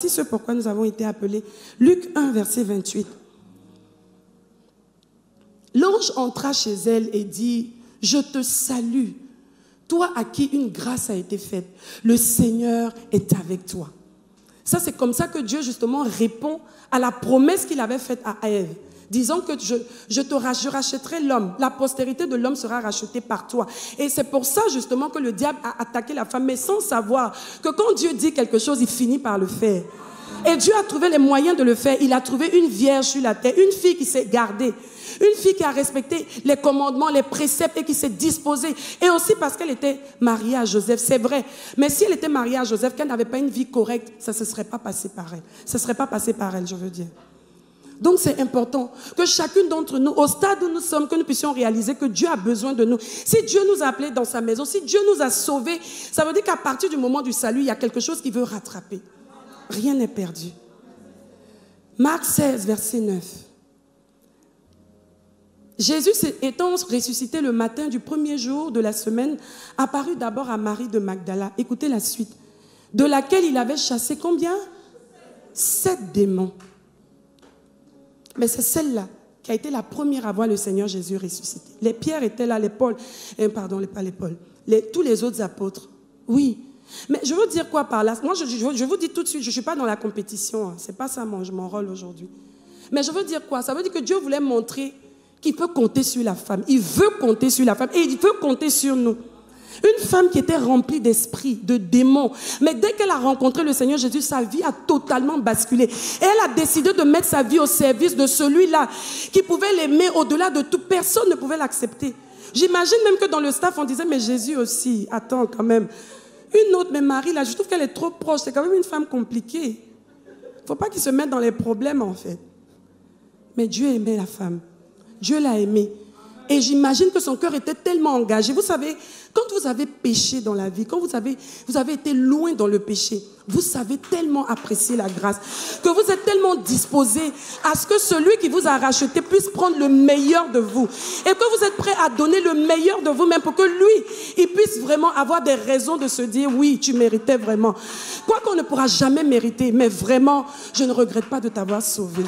C'est ce pourquoi nous avons été appelés. Luc 1, verset 28. L'ange entra chez elle et dit, « Je te salue, toi à qui une grâce a été faite. Le Seigneur est avec toi. » Ça, c'est comme ça que Dieu, justement, répond à la promesse qu'il avait faite à Ève, disant que je rachèterai l'homme, la postérité de l'homme sera rachetée par toi. Et c'est pour ça, justement, que le diable a attaqué la femme, mais sans savoir que quand Dieu dit quelque chose, il finit par le faire. Et Dieu a trouvé les moyens de le faire. Il a trouvé une vierge sur la terre, une fille qui s'est gardée, une fille qui a respecté les commandements, les préceptes et qui s'est disposée. Et aussi parce qu'elle était mariée à Joseph, c'est vrai. Mais si elle était mariée à Joseph, qu'elle n'avait pas une vie correcte, ça ne se serait pas passé par elle. Ça ne serait pas passé par elle, je veux dire. Donc c'est important que chacune d'entre nous, au stade où nous sommes, que nous puissions réaliser que Dieu a besoin de nous. Si Dieu nous a appelés dans sa maison, si Dieu nous a sauvés, ça veut dire qu'à partir du moment du salut, il y a quelque chose qui veut rattraper. Rien n'est perdu. Marc 16, verset 9. Jésus, étant ressuscité le matin du premier jour de la semaine, apparut d'abord à Marie de Magdala. Écoutez la suite. De laquelle il avait chassé combien? 7 démons. Mais c'est celle-là qui a été la première à voir le Seigneur Jésus ressuscité. Les pierres étaient là, les Paul, pardon, pas les Paul, tous les autres apôtres. Oui. Mais je veux dire quoi par là? Moi, je vous dis tout de suite, je ne suis pas dans la compétition. Hein. Ce n'est pas ça mon rôle aujourd'hui. Mais je veux dire quoi? Ça veut dire que Dieu voulait montrer qu'il peut compter sur la femme. Il veut compter sur la femme et il veut compter sur nous. Une femme qui était remplie d'esprits, de démons. Mais dès qu'elle a rencontré le Seigneur Jésus, sa vie a totalement basculé. Et elle a décidé de mettre sa vie au service de celui-là qui pouvait l'aimer au-delà de tout. Personne ne pouvait l'accepter. J'imagine même que dans le staff, on disait, mais Jésus aussi, attends quand même. Une autre, mais Marie, là, je trouve qu'elle est trop proche. C'est quand même une femme compliquée. Il ne faut pas qu'il se mette dans les problèmes, en fait. Mais Dieu aimait la femme. Dieu l'a aimée. Et j'imagine que son cœur était tellement engagé. Vous savez, quand vous avez péché dans la vie, quand vous avez été loin dans le péché, vous savez tellement apprécier la grâce, que vous êtes tellement disposé à ce que celui qui vous a racheté puisse prendre le meilleur de vous. Et que vous êtes prêt à donner le meilleur de vous-même pour que lui, il puisse vraiment avoir des raisons de se dire, oui, tu méritais vraiment. Quoi qu'on ne pourra jamais mériter, mais vraiment, je ne regrette pas de t'avoir sauvé.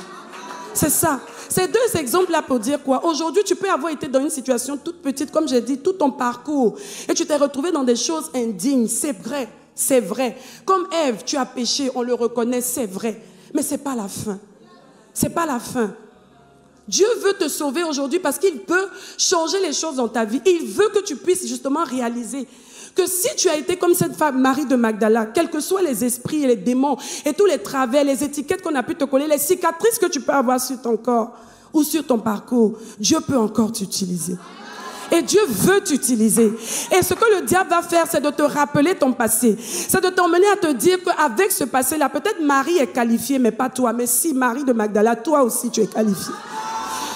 C'est ça. Ces deux exemples-là pour dire quoi? Aujourd'hui, tu peux avoir été dans une situation toute petite, comme j'ai dit, tout ton parcours. Et tu t'es retrouvé dans des choses indignes. C'est vrai, c'est vrai. Comme Ève, tu as péché, on le reconnaît, c'est vrai. Mais ce n'est pas la fin. Ce n'est pas la fin. Dieu veut te sauver aujourd'hui parce qu'il peut changer les choses dans ta vie. Il veut que tu puisses justement réaliser que si tu as été comme cette femme, Marie de Magdala, quels que soient les esprits et les démons et tous les travers, les étiquettes qu'on a pu te coller, les cicatrices que tu peux avoir sur ton corps ou sur ton parcours, Dieu peut encore t'utiliser. Et Dieu veut t'utiliser. Et ce que le diable va faire, c'est de te rappeler ton passé. C'est de t'emmener à te dire qu'avec ce passé-là, peut-être Marie est qualifiée, mais pas toi. Mais si Marie de Magdala, toi aussi tu es qualifiée.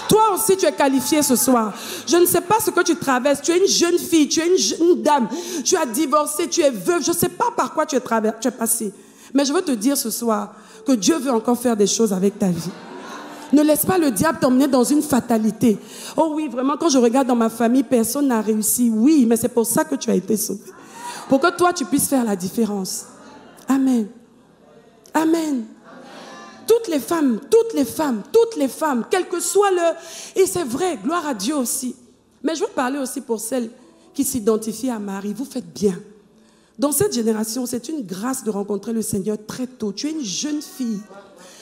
Toi aussi, tu es qualifié ce soir. Je ne sais pas ce que tu traverses. Tu es une jeune fille, tu es une jeune dame. Tu as divorcé, tu es veuve. Je ne sais pas par quoi tu es passé. Mais je veux te dire ce soir que Dieu veut encore faire des choses avec ta vie. Ne laisse pas le diable t'emmener dans une fatalité. Oh oui, vraiment, quand je regarde dans ma famille, personne n'a réussi. Oui, mais c'est pour ça que tu as été sauvé. Pour que toi, tu puisses faire la différence. Amen. Amen. Toutes les femmes, quel que soit leur... Et c'est vrai, gloire à Dieu aussi. Mais je veux parler aussi pour celles qui s'identifient à Marie. Vous faites bien. Dans cette génération, c'est une grâce de rencontrer le Seigneur très tôt. Tu es une jeune fille.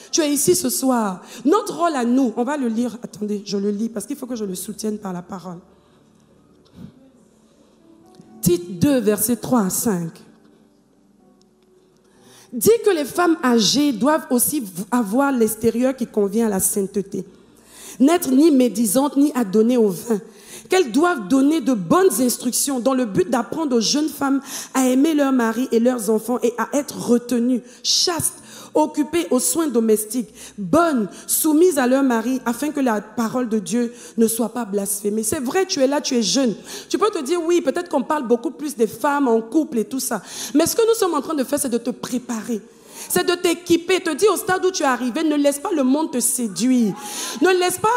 Tu es ici ce soir. Notre rôle à nous, on va le lire. Attendez, je le lis parce qu'il faut que je le soutienne par la parole. Tite 2, versets 3 à 5. Dit que les femmes âgées doivent aussi avoir l'extérieur qui convient à la sainteté. N'être ni médisantes ni adonnées au vin. Qu'elles doivent donner de bonnes instructions dans le but d'apprendre aux jeunes femmes à aimer leur mari et leurs enfants et à être retenues, chastes, occupées aux soins domestiques, bonnes, soumises à leur mari, afin que la parole de Dieu ne soit pas blasphémée. C'est vrai, tu es là, tu es jeune. Tu peux te dire, oui, peut-être qu'on parle beaucoup plus des femmes en couple et tout ça. Mais ce que nous sommes en train de faire, c'est de te préparer. C'est de t'équiper, te dire au stade où tu es arrivé, ne laisse pas le monde te séduire. Ne laisse pas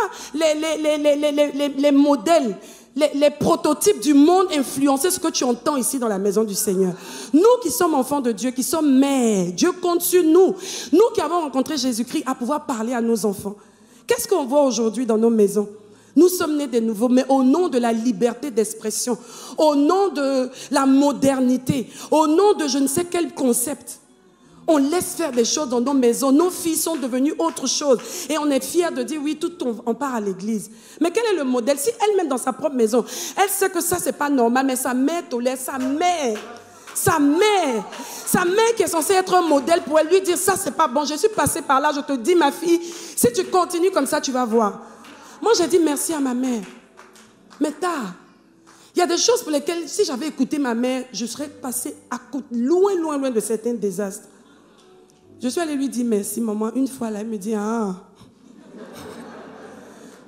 les modèles les prototypes du monde influencer ce que tu entends ici dans la maison du Seigneur. Nous qui sommes enfants de Dieu, qui sommes mères, Dieu compte sur nous. Nous qui avons rencontré Jésus-Christ à pouvoir parler à nos enfants. Qu'est-ce qu'on voit aujourd'hui dans nos maisons? Nous sommes nés de nouveau, mais au nom de la liberté d'expression, au nom de la modernité, au nom de je ne sais quel concept. On laisse faire des choses dans nos maisons. Nos filles sont devenues autre chose. Et on est fiers de dire, oui, on part à l'église. Mais quel est le modèle? Si elle-même dans sa propre maison, elle sait que ça, c'est pas normal, mais sa mère tolère, sa mère qui est censée être un modèle pour elle, lui dire, ça, c'est pas bon. Je suis passée par là, je te dis, ma fille, si tu continues comme ça, tu vas voir. Moi, j'ai dit merci à ma mère. Mais tard. Il y a des choses pour lesquelles, si j'avais écouté ma mère, je serais passée à côté, loin, loin, loin de certains désastres. Je suis allée lui dire merci, maman. Une fois, là, elle me dit, ah.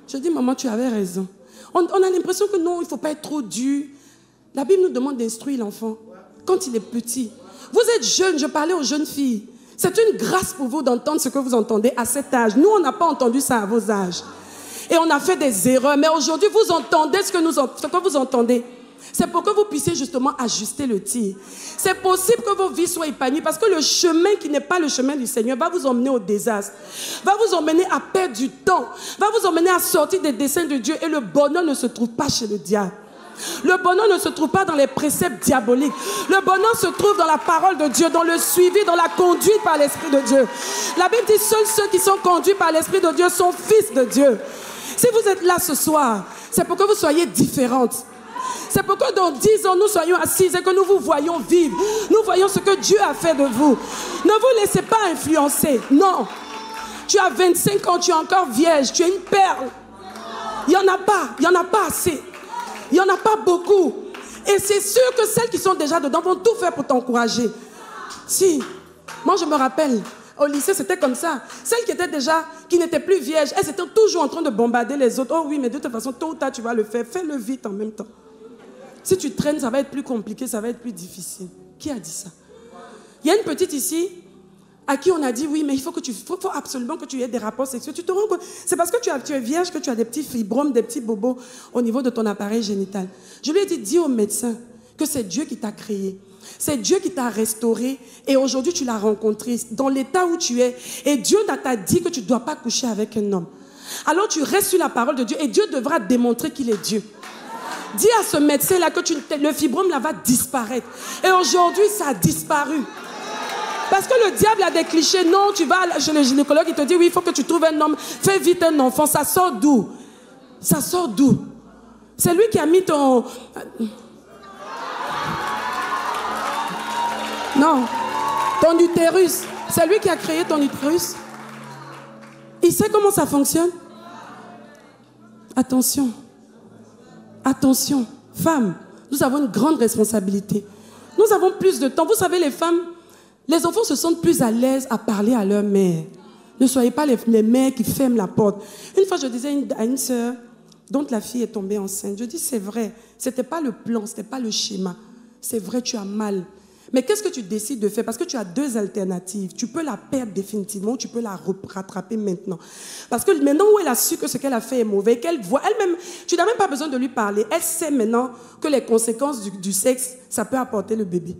Je dis, maman, tu avais raison. On a l'impression que non, il ne faut pas être trop dur. La Bible nous demande d'instruire l'enfant quand il est petit. Vous êtes jeune, je parlais aux jeunes filles. C'est une grâce pour vous d'entendre ce que vous entendez à cet âge. Nous, on n'a pas entendu ça à vos âges. Et on a fait des erreurs. Mais aujourd'hui, vous entendez ce que vous entendez. C'est pour que vous puissiez justement ajuster le tir. C'est possible que vos vies soient épanouies parce que le chemin qui n'est pas le chemin du Seigneur va vous emmener au désastre, va vous emmener à perdre du temps, va vous emmener à sortir des desseins de Dieu. Et le bonheur ne se trouve pas chez le diable. Le bonheur ne se trouve pas dans les préceptes diaboliques. Le bonheur se trouve dans la parole de Dieu, dans le suivi, dans la conduite par l'Esprit de Dieu. La Bible dit, seuls ceux qui sont conduits par l'Esprit de Dieu sont fils de Dieu. Si vous êtes là ce soir, c'est pour que vous soyez différentes. C'est pour que dans 10 ans, nous soyons assises et que nous vous voyons vivre. Nous voyons ce que Dieu a fait de vous. Ne vous laissez pas influencer. Non. Tu as 25 ans, tu es encore vierge, tu es une perle. Il n'y en a pas assez. Il n'y en a pas beaucoup. Et c'est sûr que celles qui sont déjà dedans vont tout faire pour t'encourager. Si, moi je me rappelle, au lycée c'était comme ça. Celles qui n'étaient plus vierges, elles étaient toujours en train de bombarder les autres. Oh oui, mais de toute façon, tôt ou tard tu vas le faire. Fais-le vite en même temps. Si tu traînes, ça va être plus compliqué, ça va être plus difficile. Qui a dit ça? Il y a une petite ici à qui on a dit, oui, mais il faut absolument que tu aies des rapports sexuels. Tu te rends compte? C'est parce que tu es vierge que tu as des petits fibromes, des petits bobos au niveau de ton appareil génital. Je lui ai dit, dis au médecin que c'est Dieu qui t'a créé. C'est Dieu qui t'a restauré et aujourd'hui tu l'as rencontré dans l'état où tu es. Et Dieu t'a dit que tu ne dois pas coucher avec un homme. Alors tu restes sur la parole de Dieu et Dieu devra démontrer qu'il est Dieu. Dis à ce médecin-là que le fibrome là va disparaître. Et aujourd'hui, ça a disparu. Parce que le diable a des clichés. Non, tu vas chez le gynécologue, il te dit, oui, il faut que tu trouves un homme. Fais vite un enfant. Ça sort d'où? Ça sort d'où? C'est lui qui a mis ton... Non. Ton utérus. C'est lui qui a créé ton utérus. Il sait comment ça fonctionne. Attention. Attention, femmes, nous avons une grande responsabilité. Nous avons plus de temps. Vous savez, les femmes, les enfants se sentent plus à l'aise à parler à leur mère. Ne soyez pas les mères qui ferment la porte. Une fois, je disais à une sœur dont la fille est tombée enceinte, je dis, c'est vrai, ce n'était pas le plan, ce n'était pas le schéma. C'est vrai, tu as mal. Mais qu'est-ce que tu décides de faire? Parce que tu as deux alternatives. Tu peux la perdre définitivement ou tu peux la rattraper maintenant. Parce que maintenant où elle a su que ce qu'elle a fait est mauvais, qu'elle voit elle-même, tu n'as même pas besoin de lui parler. Elle sait maintenant que les conséquences du sexe, ça peut apporter le bébé.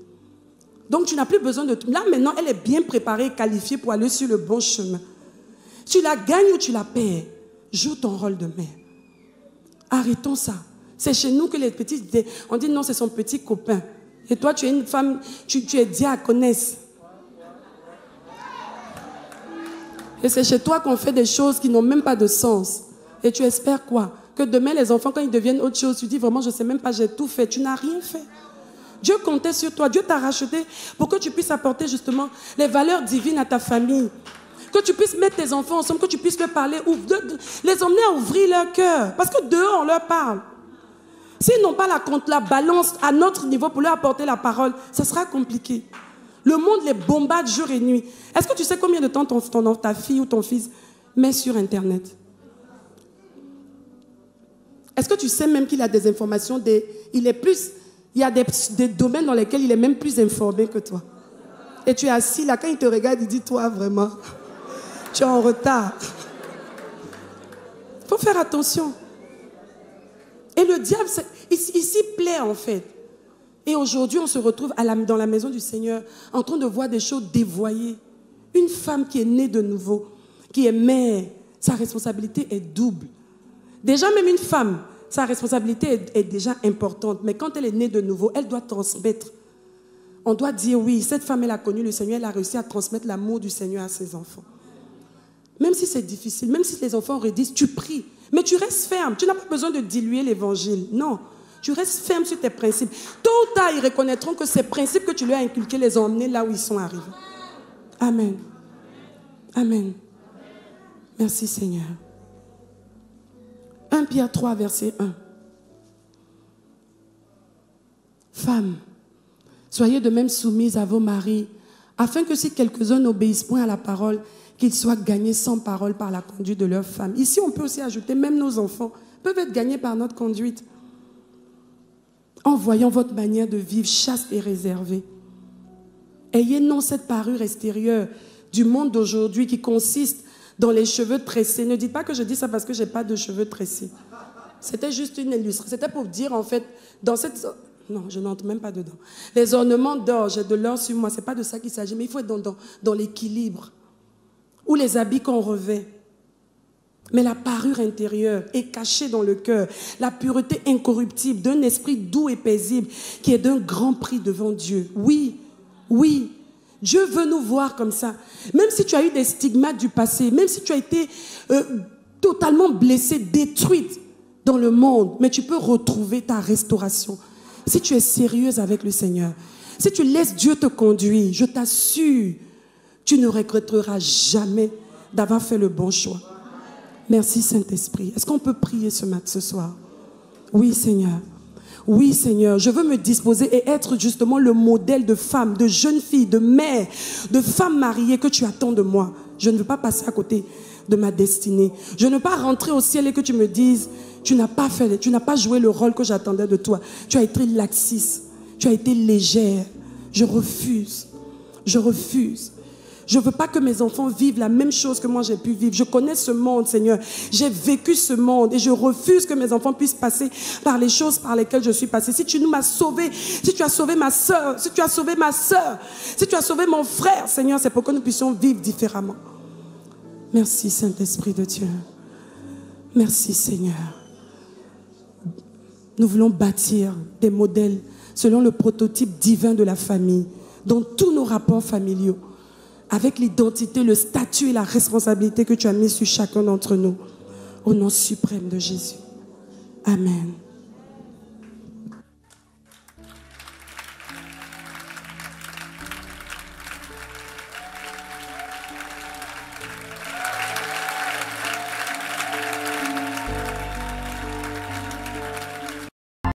Donc tu n'as plus besoin de... Là maintenant, elle est bien préparée et qualifiée pour aller sur le bon chemin. Tu la gagnes ou tu la perds. Joue ton rôle de mère. Arrêtons ça. C'est chez nous que les petits... On dit non, c'est son petit copain. Et toi, tu es une femme, tu es diaconesse. Et c'est chez toi qu'on fait des choses qui n'ont même pas de sens. Et tu espères quoi? Que demain, les enfants, quand ils deviennent autre chose, tu dis vraiment, je ne sais même pas, j'ai tout fait. Tu n'as rien fait. Dieu comptait sur toi. Dieu t'a racheté pour que tu puisses apporter justement les valeurs divines à ta famille. Que tu puisses mettre tes enfants ensemble, que tu puisses leur parler, les emmener à ouvrir leur cœur. Parce que dehors, on leur parle. S'ils n'ont pas la balance à notre niveau pour leur apporter la parole, ça sera compliqué. Le monde les bombarde jour et nuit. Est-ce que tu sais combien de temps ta fille ou ton fils met sur Internet? Est-ce que tu sais même qu'il a des informations, il y a des domaines dans lesquels il est même plus informé que toi. Et tu es assis là, quand il te regarde, il dit, toi vraiment, tu es en retard. Il faut faire attention. Et le diable, il s'y plaît en fait. Et aujourd'hui, on se retrouve dans la maison du Seigneur en train de voir des choses dévoyées. Une femme qui est née de nouveau, qui est mère, sa responsabilité est double. Déjà, même une femme, sa responsabilité est déjà importante. Mais quand elle est née de nouveau, elle doit transmettre. On doit dire oui, cette femme, elle a connu le Seigneur, elle a réussi à transmettre l'amour du Seigneur à ses enfants. Même si c'est difficile, même si les enfants redisent, tu pries. Mais tu restes ferme. Tu n'as pas besoin de diluer l'évangile. Non. Tu restes ferme sur tes principes. Tôt ou tard, ils reconnaîtront que ces principes que tu leur as inculqués les ont emmenés là où ils sont arrivés. Amen. Amen. Merci Seigneur. 1 Pierre 3, verset 1. Femmes, soyez de même soumises à vos maris, afin que si quelques-uns n'obéissent point à la parole, qu'ils soient gagnés sans parole par la conduite de leurs femmes. Ici, on peut aussi ajouter, même nos enfants peuvent être gagnés par notre conduite. En voyant votre manière de vivre chaste et réservée. Ayez non cette parure extérieure du monde d'aujourd'hui qui consiste dans les cheveux tressés. Ne dites pas que je dis ça parce que je n'ai pas de cheveux tressés. C'était juste une illustration. C'était pour dire en fait, dans cette... Non, je n'entre même pas dedans. Les ornements d'or, j'ai de l'or sur moi, ce n'est pas de ça qu'il s'agit, mais il faut être dans l'équilibre. Ou les habits qu'on revêt. Mais la parure intérieure est cachée dans le cœur. La pureté incorruptible d'un esprit doux et paisible qui est d'un grand prix devant Dieu. Oui, oui. Dieu veut nous voir comme ça. Même si tu as eu des stigmates du passé, même si tu as été totalement blessée, détruite dans le monde, mais tu peux retrouver ta restauration. Si tu es sérieuse avec le Seigneur, si tu laisses Dieu te conduire, je t'assure, tu ne regretteras jamais d'avoir fait le bon choix. Merci Saint-Esprit. Est-ce qu'on peut prier ce soir? Oui Seigneur. Oui Seigneur, je veux me disposer et être justement le modèle de femme, de jeune fille, de mère, de femme mariée que tu attends de moi. Je ne veux pas passer à côté de ma destinée. Je ne veux pas rentrer au ciel et que tu me dises, tu n'as pas joué le rôle que j'attendais de toi. Tu as été laxiste, tu as été légère. Je refuse. Je refuse. Je ne veux pas que mes enfants vivent la même chose que moi j'ai pu vivre. Je connais ce monde, Seigneur. J'ai vécu ce monde et je refuse que mes enfants puissent passer par les choses par lesquelles je suis passée. Si tu m'as sauvé, si tu as sauvé ma soeur, si tu as sauvé ma soeur, si tu as sauvé mon frère, Seigneur, c'est pour que nous puissions vivre différemment. Merci, Saint-Esprit de Dieu. Merci, Seigneur. Nous voulons bâtir des modèles selon le prototype divin de la famille, dans tous nos rapports familiaux, avec l'identité, le statut et la responsabilité que tu as mis sur chacun d'entre nous. Au nom suprême de Jésus. Amen.